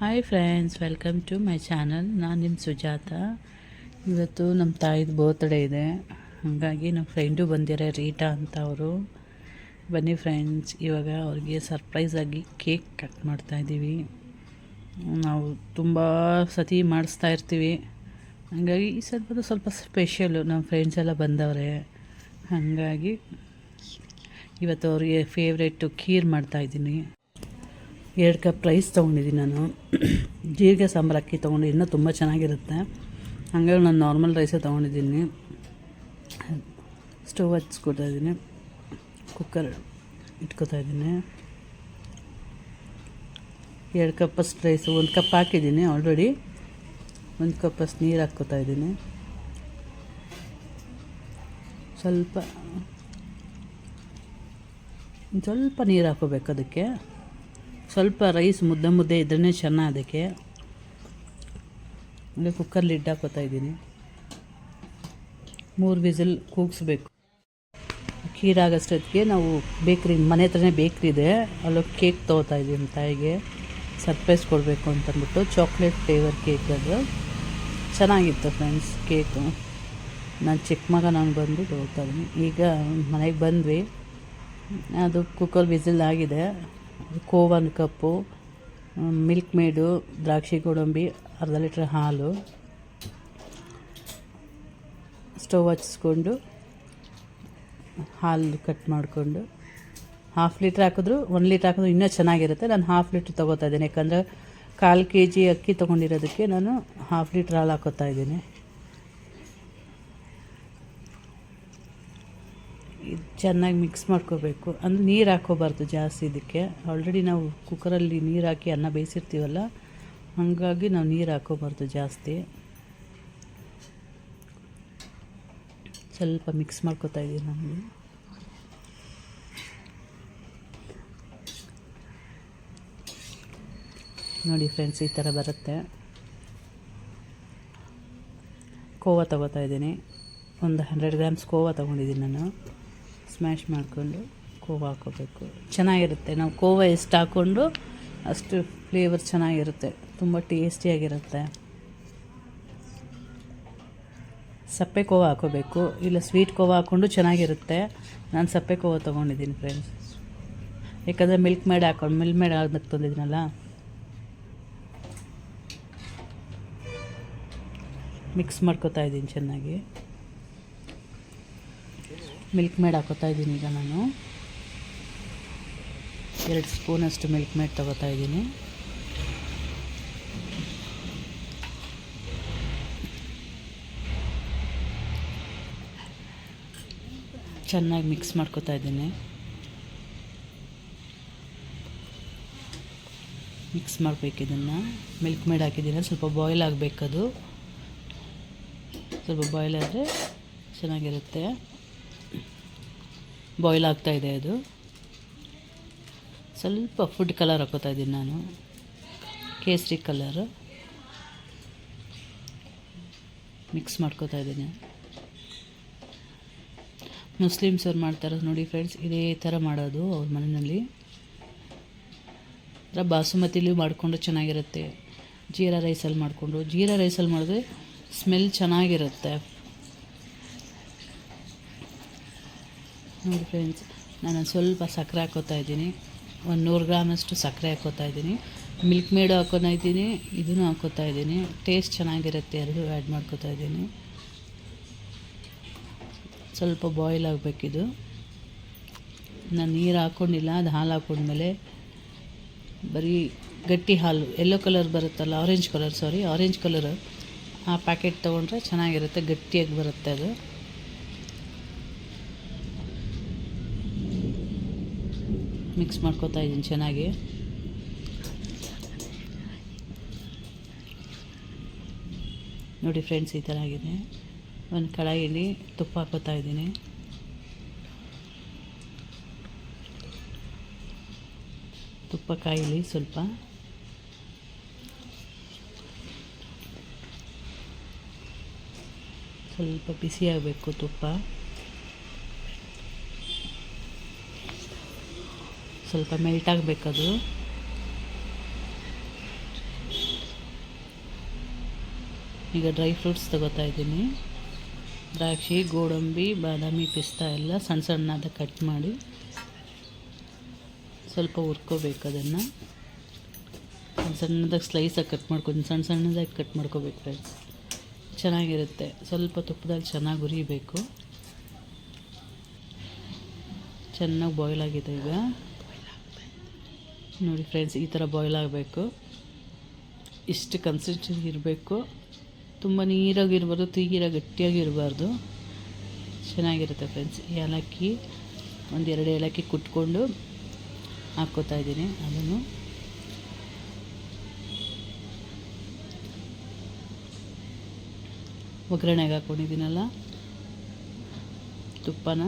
Hi friends, welcome to my channel. ನಾನು ನಿಮ್ಮ ಸುಜಾತ. ಇವತ್ತು ನಮ್ಮ ತಾಯಿದು ಬರ್ತ್ಡೇ ಇದೆ, ಹಾಗಾಗಿ ನಮ್ಮ ಫ್ರೆಂಡು ಬಂದಿರೋ ರೀಟಾ ಅಂತ ಅವರು. ಬನ್ನಿ ಫ್ರೆಂಡ್ಸ್, ಇವಾಗ ಅವ್ರಿಗೆ ಸರ್ಪ್ರೈಸಾಗಿ ಕೇಕ್ ಕಟ್ ಮಾಡ್ತಾಯಿದ್ದೀವಿ. ನಾವು ತುಂಬ ಸತಿ ಮಾಡಿಸ್ತಾ ಇರ್ತೀವಿ, ಹಾಗಾಗಿ ಈ ಸ್ವಲ್ಪ ಸ್ಪೆಷಲು. ನಮ್ಮ ಫ್ರೆಂಡ್ಸ್ ಎಲ್ಲ ಬಂದವರೆ, ಹಾಗಾಗಿ ಇವತ್ತು ಅವ್ರಿಗೆ ಫೇವ್ರೇಟು ಖೀರ್ ಮಾಡ್ತಾಯಿದ್ದೀನಿ. 2 ಕಪ್ ರೈಸ್ ತೊಗೊಂಡಿದ್ದೀನಿ ನಾನು. ಜೀರಿಗೆ ಸಾಂಬಾರು ಅಕ್ಕಿ ತೊಗೊಂಡು ಇನ್ನೂ ತುಂಬ ಚೆನ್ನಾಗಿರುತ್ತೆ, ಹಾಗಾಗಿ ನಾನು ನಾರ್ಮಲ್ ರೈಸೇ ತೊಗೊಂಡಿದ್ದೀನಿ. Stove ಹಚ್ಕೊತಾಯಿದ್ದೀನಿ, cooker ಇಟ್ಕೊತಾಯಿದ್ದೀನಿ. 2 ಕಪ್ಪಷ್ಟು ರೈಸು, 1 ಕಪ್ ಹಾಕಿದ್ದೀನಿ ಆಲ್ರೆಡಿ. 1 ಕಪ್ಪಷ್ಟು ನೀರು ಹಾಕ್ಕೊತಾಯಿದ್ದೀನಿ. ಸ್ವಲ್ಪ ನೀರು ಹಾಕ್ಕೋಬೇಕು ಅದಕ್ಕೆ. ಸ್ವಲ್ಪ ರೈಸ್ ಮುದ್ದೆ ಇದ್ರೇ ಚೆನ್ನಾಗಿ. ಅದಕ್ಕೆ ಅಂದರೆ ಕುಕ್ಕರ್ ಲಿಡ್ ಹಾಕೋತಾ ಇದ್ದೀನಿ. 3 ವಿಸಿಲ್ ಕೂಗಿಸ್ಬೇಕು. ಖೀರಾಗಷ್ಟೊತ್ತಿಗೆ ನಾವು ಮನೆ ಹತ್ರನೇ ಬೇಕ್ರಿ ಇದೆ, ಅಲ್ಲೋಗಿ ಕೇಕ್ ತೊಗೋತಾ ಇದ್ದೀವಿ. ನಮ್ಮ ತಾಯಿಗೆ ಸರ್ಪ್ರೈಸ್ ಕೊಡಬೇಕು ಅಂತಂದ್ಬಿಟ್ಟು ಚಾಕ್ಲೇಟ್ ಫ್ಲೇವರ್ ಕೇಕ್. ಅದು ಚೆನ್ನಾಗಿತ್ತು ಫ್ರೆಂಡ್ಸ್ ಕೇಕು. ನಾನು ಚಿಕ್ಕ ಮಗ ಬಂದು ತೊಗೋತಾ ಇದ್ದೀನಿ. ಈಗ ಮನೆಗೆ ಬಂದ್ವಿ, ಅದು ಕುಕ್ಕರ್ ವಿಸಿಲ್ ಆಗಿದೆ. ಕೋವಾ 1 ಕಪ್ಪು, ಮಿಲ್ಕ್ ಮೇಡು, ದ್ರಾಕ್ಷಿ ಗೋಡಂಬಿ, ಅರ್ಧ ಲೀಟ್ರ್ ಹಾಲು. ಸ್ಟವ್ ಹಚ್ಚಿಸ್ಕೊಂಡು ಹಾಲು ಕಟ್ ಮಾಡಿಕೊಂಡು 1/2 ಲೀಟ್ರ್ ಹಾಕಿದ್ರು 1 ಲೀಟ್ರ್ ಹಾಕಿದ್ರು ಇನ್ನೂ ಚೆನ್ನಾಗಿರುತ್ತೆ. ನಾನು 1/2 ಲೀಟ್ರ್ ತೊಗೋತಾ ಇದ್ದೀನಿ, ಯಾಕಂದರೆ 1/4 kg ಅಕ್ಕಿ ತೊಗೊಂಡಿರೋದಕ್ಕೆ ನಾನು 1/2 ಲೀಟ್ರ್ ಹಾಲು ಹಾಕೋತಾ ಇದ್ದೀನಿ. ಇದು ಚೆನ್ನಾಗಿ ಮಿಕ್ಸ್ ಮಾಡ್ಕೋಬೇಕು. ಅಂದರೆ ನೀರು ಹಾಕ್ಕೋಬಾರ್ದು ಜಾಸ್ತಿ ಇದಕ್ಕೆ. ಆಲ್ರೆಡಿ ನಾವು ಕುಕ್ಕರಲ್ಲಿ ನೀರು ಹಾಕಿ ಅನ್ನ ಬೇಯಿಸಿರ್ತೀವಲ್ಲ, ಹಾಗಾಗಿ ನಾವು ನೀರು ಹಾಕ್ಕೋಬಾರ್ದು ಜಾಸ್ತಿ. ಸ್ವಲ್ಪ ಮಿಕ್ಸ್ ಮಾಡ್ಕೋತಾ ಇದ್ದೀನಿ ನಾನು. ನೋಡಿ ಫ್ರೆಂಡ್ಸ್, ಈ ಥರ ಬರುತ್ತೆ. ಕೋವಾ ತೊಗೋತಾ ಇದ್ದೀನಿ. ಒಂದು 100 ಗ್ರಾಮ್ಸ್ ಕೋವಾ ತೊಗೊಂಡಿದ್ದೀನಿ ನಾನು. ಸ್ಮ್ಯಾಶ್ ಮಾಡಿಕೊಂಡು ಕೋವಾ ಹಾಕ್ಕೋಬೇಕು, ಚೆನ್ನಾಗಿರುತ್ತೆ. ನಾವು ಕೋವಾ ಎಷ್ಟು ಹಾಕ್ಕೊಂಡು ಅಷ್ಟು ಫ್ಲೇವರ್ ಚೆನ್ನಾಗಿರುತ್ತೆ, ತುಂಬ ಟೇಸ್ಟಿಯಾಗಿರುತ್ತೆ. ಸಪ್ಪೆ ಕೋವಾ ಹಾಕ್ಕೋಬೇಕು, ಇಲ್ಲ ಸ್ವೀಟ್ ಕೋವಾ ಹಾಕ್ಕೊಂಡು ಚೆನ್ನಾಗಿರುತ್ತೆ. ನಾನು ಸಪ್ಪೆ ಕೋವಾ ತೊಗೊಂಡಿದ್ದೀನಿ ಫ್ರೆಂಡ್ಸ್, ಯಾಕಂದರೆ ಮಿಲ್ಕ್ ಮೇಡ್ ಆದ್ಮೇಲೆ ತಂದಿದ್ದೀನಲ್ಲ. ಮಿಕ್ಸ್ ಮಾಡ್ಕೋತಾ ಇದ್ದೀನಿ ಚೆನ್ನಾಗಿ. ಮಿಲ್ಕ್ ಮೇಡ್ ಹಾಕೋತಾ ಇದ್ದೀನಿ. ಈಗ ನಾನು 2 ಸ್ಪೂನಷ್ಟು ಮಿಲ್ಕ್ ಮೇಡ್ ತೊಗೋತಾ ಇದ್ದೀನಿ. ಚೆನ್ನಾಗಿ ಮಿಕ್ಸ್ ಮಾಡ್ಕೋತಾ ಇದ್ದೀನಿ. ಮಿಕ್ಸ್ ಮಾಡಬೇಕು ಇದನ್ನು. ಮಿಲ್ಕ್ ಮೇಡ್ ಹಾಕಿದ್ದೀನಿ, ಸ್ವಲ್ಪ ಬಾಯ್ಲ್ ಆಗಬೇಕದು. ಸ್ವಲ್ಪ ಬಾಯ್ಲ್ ಆದರೆ ಚೆನ್ನಾಗಿರುತ್ತೆ. ಬಾಯ್ಲ್ ಆಗ್ತಾಯಿದೆ ಅದು. ಸ್ವಲ್ಪ ಫುಡ್ ಕಲರ್ ಹಾಕೋತಾ ಇದ್ದೀನಿ ನಾನು, ಕೇಸರಿ ಕಲರು. ಮಿಕ್ಸ್ ಮಾಡ್ಕೋತಾ ಇದ್ದೀನಿ. ಮುಸ್ಲಿಮ್ಸ್ ಅವ್ರು ಮಾಡ್ತಾರೆ ನೋಡಿ ಫ್ರೆಂಡ್ಸ್, ಇದೇ ಥರ ಮಾಡೋದು ಅವ್ರ ಮನೆಯಲ್ಲಿ. ಬಾಸುಮತಿಲಿ ಮಾಡಿಕೊಂಡು ಚೆನ್ನಾಗಿರುತ್ತೆ. ಜೀರಾ ರೈಸಲ್ಲಿ ಮಾಡಿದ್ರೆ ಸ್ಮೆಲ್ ಚೆನ್ನಾಗಿರುತ್ತೆ ನೋಡಿ ಫ್ರೆಂಡ್ಸ್. ನಾನು ಸ್ವಲ್ಪ ಸಕ್ಕರೆ ಹಾಕೋತಾ ಇದ್ದೀನಿ, 100 ಗ್ರಾಮಷ್ಟು ಸಕ್ಕರೆ ಹಾಕೋತಾ ಇದ್ದೀನಿ. ಮಿಲ್ಕ್ ಮೇಡು ಹಾಕೋತಾ ಇದ್ದೀನಿ, ಇದನ್ನು ಹಾಕೋತಾ ಇದ್ದೀನಿ. ಟೇಸ್ಟ್ ಚೆನ್ನಾಗಿರುತ್ತೆ, ಎರಡೂ ಆ್ಯಡ್ ಮಾಡ್ಕೋತಾ ಇದ್ದೀನಿ. ಸ್ವಲ್ಪ ಬಾಯ್ಲ್ ಆಗಬೇಕಿದು. ನಾನು ನೀರು ಹಾಕ್ಕೊಂಡಿಲ್ಲ, ಅದು ಹಾಲು ಹಾಕ್ಕೊಂಡ್ಮೇಲೆ ಬರೀ ಗಟ್ಟಿ ಹಾಲು, ಯೆಲ್ಲೋ ಕಲರ್ ಬರುತ್ತಲ್ಲ, ಆರೆಂಜ್ ಕಲರ್ ಆ ಪ್ಯಾಕೆಟ್ ತೊಗೊಂಡ್ರೆ ಚೆನ್ನಾಗಿರುತ್ತೆ, ಗಟ್ಟಿಯಾಗಿ ಬರುತ್ತೆ ಅದು. ಮಿಕ್ಸ್ ಮಾಡ್ಕೋತಾ ಇದ್ದೀನಿ ಚೆನ್ನಾಗಿ. ನೋಡಿ ಫ್ರೆಂಡ್ಸ್, ಈ ಥರ ಆಗಿದೆ. ಒಂದು ಕಡಾಯಲ್ಲಿ ತುಪ್ಪ ಹಾಕೋತಾ ಇದ್ದೀನಿ. ತುಪ್ಪ ಕಾಯಿಲಿ ಸ್ವಲ್ಪ. ಬಿಸಿ ಆಗಬೇಕು ತುಪ್ಪ. ಸ್ವಲ್ಪ ಮೆಲ್ಟ್ ಆಗಬೇಕದು. ಈಗ ಡ್ರೈ ಫ್ರೂಟ್ಸ್ ತೊಗೋತಾ ಇದ್ದೀನಿ. ದ್ರಾಕ್ಷಿ, ಗೋಡಂಬಿ, ಬಾದಾಮಿ, ಪಿಸ್ತಾ ಎಲ್ಲ ಸಣ್ಣ ಸಣ್ಣದ ಕಟ್ ಮಾಡಿ ಸ್ವಲ್ಪ ಹುರ್ಕೋಬೇಕು. ಅದನ್ನು ಸಣ್ಣ ಸಣ್ಣದಾಗಿ ಸ್ಲೈಸಾಗಿ ಕಟ್ ಮಾಡ್ಕೊಂಡು ಸಣ್ಣದಾಗಿ ಕಟ್ ಮಾಡ್ಕೋಬೇಕು ಫ್ರೆಂಡ್ಸ್. ಚೆನ್ನಾಗಿರುತ್ತೆ. ಸ್ವಲ್ಪ ತುಪ್ಪದಲ್ಲಿ ಚೆನ್ನಾಗಿ ಹುರಿಬೇಕು. ಚೆನ್ನಾಗಿ ಬಾಯ್ಲ್ ಆಗಿದೆ ಈಗ ನೋಡಿ ಫ್ರೆಂಡ್ಸ್. ಈ ಥರ ಬಾಯ್ಲ್ ಆಗಬೇಕು. ಇಷ್ಟು ಕನ್ಸಿಸ್ಟೆನ್ಸಿ ಇರಬೇಕು. ತುಂಬ ನೀರಾಗಿರ್ಬಾರ್ದು, ತೀರ ಗಟ್ಟಿಯಾಗಿರಬಾರ್ದು. ಚೆನ್ನಾಗಿರುತ್ತೆ ಫ್ರೆಂಡ್ಸ್. ಏಲಕ್ಕಿ ಒಂದೆರಡು ಏಲಕ್ಕಿ ಕುಟ್ಕೊಂಡು ಹಾಕ್ಕೋತಾ ಇದ್ದೀನಿ. ಅದನ್ನು ಒಗ್ಗರಣೆಗೆ ಹಾಕ್ಕೊಂಡಿದ್ದೀನಲ್ಲ, ತುಪ್ಪನ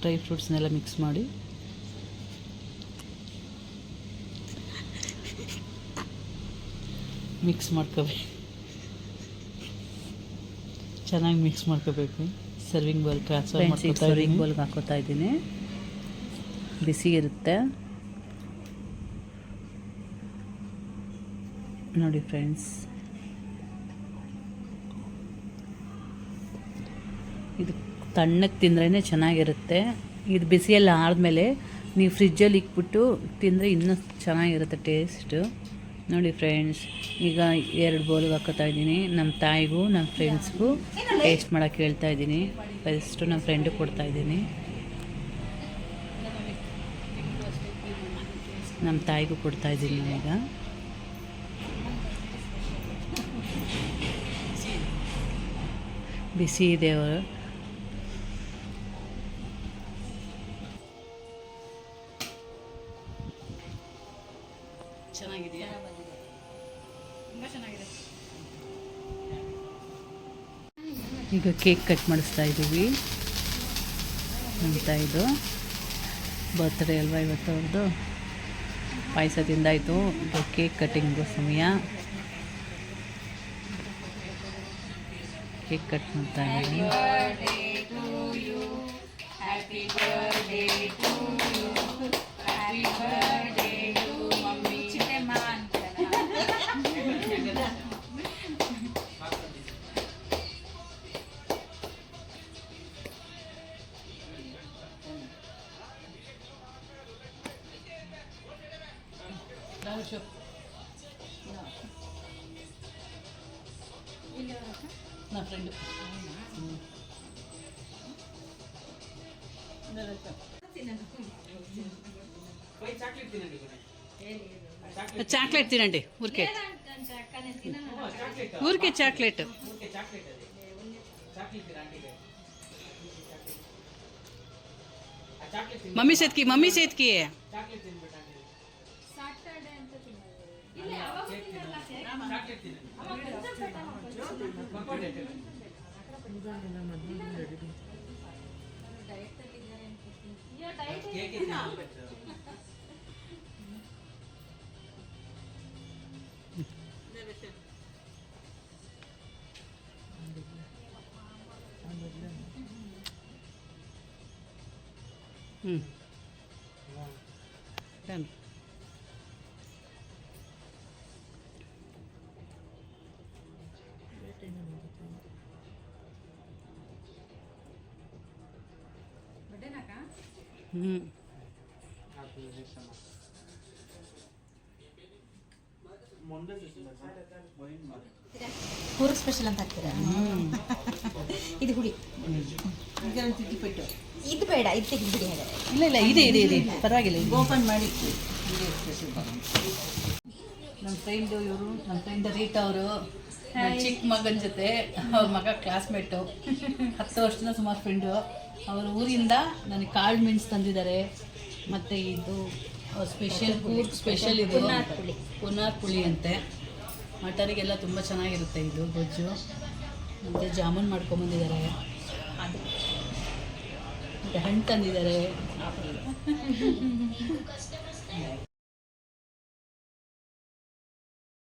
ಡ್ರೈ ಫ್ರೂಟ್ಸ್ನೆಲ್ಲ ಮಿಕ್ಸ್ ಮಾಡಿ ಮಿಕ್ಸ್ ಮಾಡ್ಕೋಬೇಕು. ಚೆನ್ನಾಗಿ ಮಿಕ್ಸ್ ಮಾಡ್ಕೋಬೇಕು. ಸರ್ವಿಂಗ್ ಬೌಲ್ ಟ್ರಾನ್ಸ್ಫರ್ ಮಾಡ್ಕೊತಾ ಸರ್ವಿಂಗ್ ಬೌಲ್ಗೆ ಹಾಕೋತಾ ಇದ್ದೀನಿ. ಬಿಸಿ ಇರುತ್ತೆ ನೋಡಿ ಫ್ರೆಂಡ್ಸ್. ಇದು ತಣ್ಣಗೆ ತಿಂದ್ರೇ ಚೆನ್ನಾಗಿರುತ್ತೆ. ಇದು ಬಿಸಿಯಲ್ಲಿ ಆದಮೇಲೆ ನೀವು ಫ್ರಿಜ್ಜಲ್ಲಿ ಇಕ್ಬಿಟ್ಟು ತಿಂದರೆ ಇನ್ನೂ ಚೆನ್ನಾಗಿರುತ್ತೆ ಟೇಸ್ಟು ನೋಡಿ ಫ್ರೆಂಡ್ಸ್. ಈಗ 2 ಬೌಲ್ಗೆ ಹಾಕೋತಾ ಇದ್ದೀನಿ. ನಮ್ಮ ತಾಯಿಗೂ ನಮ್ಮ ಫ್ರೆಂಡ್ಸ್ಗೂ ಟೇಸ್ಟ್ ಮಾಡೋಕ್ಕೆ ಹೇಳ್ತಾ ಇದ್ದೀನಿ. ಫಸ್ಟು ನಮ್ಮ ಫ್ರೆಂಡಿಗೆ ಕೊಡ್ತಾಯಿದ್ದೀನಿ. ನಮ್ಮ ತಾಯಿಗೂ ಕೊಡ್ತಾಯಿದ್ದೀನಿ ಈಗ. ಬಿಸಿ ಇದೆ ಅವರು. ಚೆನ್ನಾಗಿದೆಯಾ? ತುಂಬ ಚೆನ್ನಾಗಿದೆ. ಈಗ ಕೇಕ್ ಕಟ್ ಮಾಡಿಸ್ತಾ ಇದ್ದೀವಿ. ಅಂತ ಇದು ಬರ್ತ್ಡೇ ಅಲ್ವಾ ಇವತ್ತು ಅವ್ರದ್ದು. ಪಾಯಸ ತಿಂದಾಯಿತು. ಈಗ ಕೇಕ್ ಕಟ್ಟಿಂಗು ಸಮಯ. ಕೇಕ್ ಕಟ್ ಮಾಡ್ತಾ ಇದ್ದೀನಿ. నా ఫ్రెండ్ చాక్లెట్ తినండి. ఊరికే ఊరికే చాక్లెట్. మమ్మీ చేతికి మమ్మీ చేతికి Done. ಕೂರ ಸ್ಪೆಷಲ್ ಅಂತ ಹಾಕ್ತೀರಾ? ಇದು ಹುಡಿ ಇದು ಬೇಡ, ಇದು ತೆಗೆದುಬಿಡಿ. ಇಲ್ಲ ಇಲ್ಲ, ಇದೆ ಇದೆ ಇದೆ, ಪರವಾಗಿಲ್ಲ. ಓಪನ್ ಮಾಡಿ. ನಮ್ಮ ಫ್ರೆಂಡು ಇವರು, ನಮ್ಮ ಫ್ರೆಂಡ್ ರೀಟಾ ಅವರು, ಚಿಕ್ಕ ಮಗನ ಜೊತೆ ಅವ್ರ ಮಗ ಕ್ಲಾಸ್ಮೇಟು, 10 ವರ್ಷದಿಂದ ಸುಮಾರು ಫ್ರೆಂಡು. ಅವ್ರ ಊರಿಂದ ನನಗೆ ಕಾಳು ಮೆಣಸು ತಂದಿದ್ದಾರೆ. ಮತ್ತು ಇದು ಸ್ಪೆಷಲ್ ಕೂರ್ಗ್ ಸ್ಪೆಷಲ್ ಇದು ಪುನಾರ್ ಪುಳಿ ಅಂತೆ. ಮಟರಿಗೆಲ್ಲ ತುಂಬ ಚೆನ್ನಾಗಿರುತ್ತೆ ಇದು ಗೊಜ್ಜು. ಮತ್ತು ಜಾಮೂನ್ ಮಾಡ್ಕೊಂಬಂದಿದ್ದಾರೆ. ಅದು ಮತ್ತು ಹಣ್ಣು ತಂದಿದ್ದಾರೆ.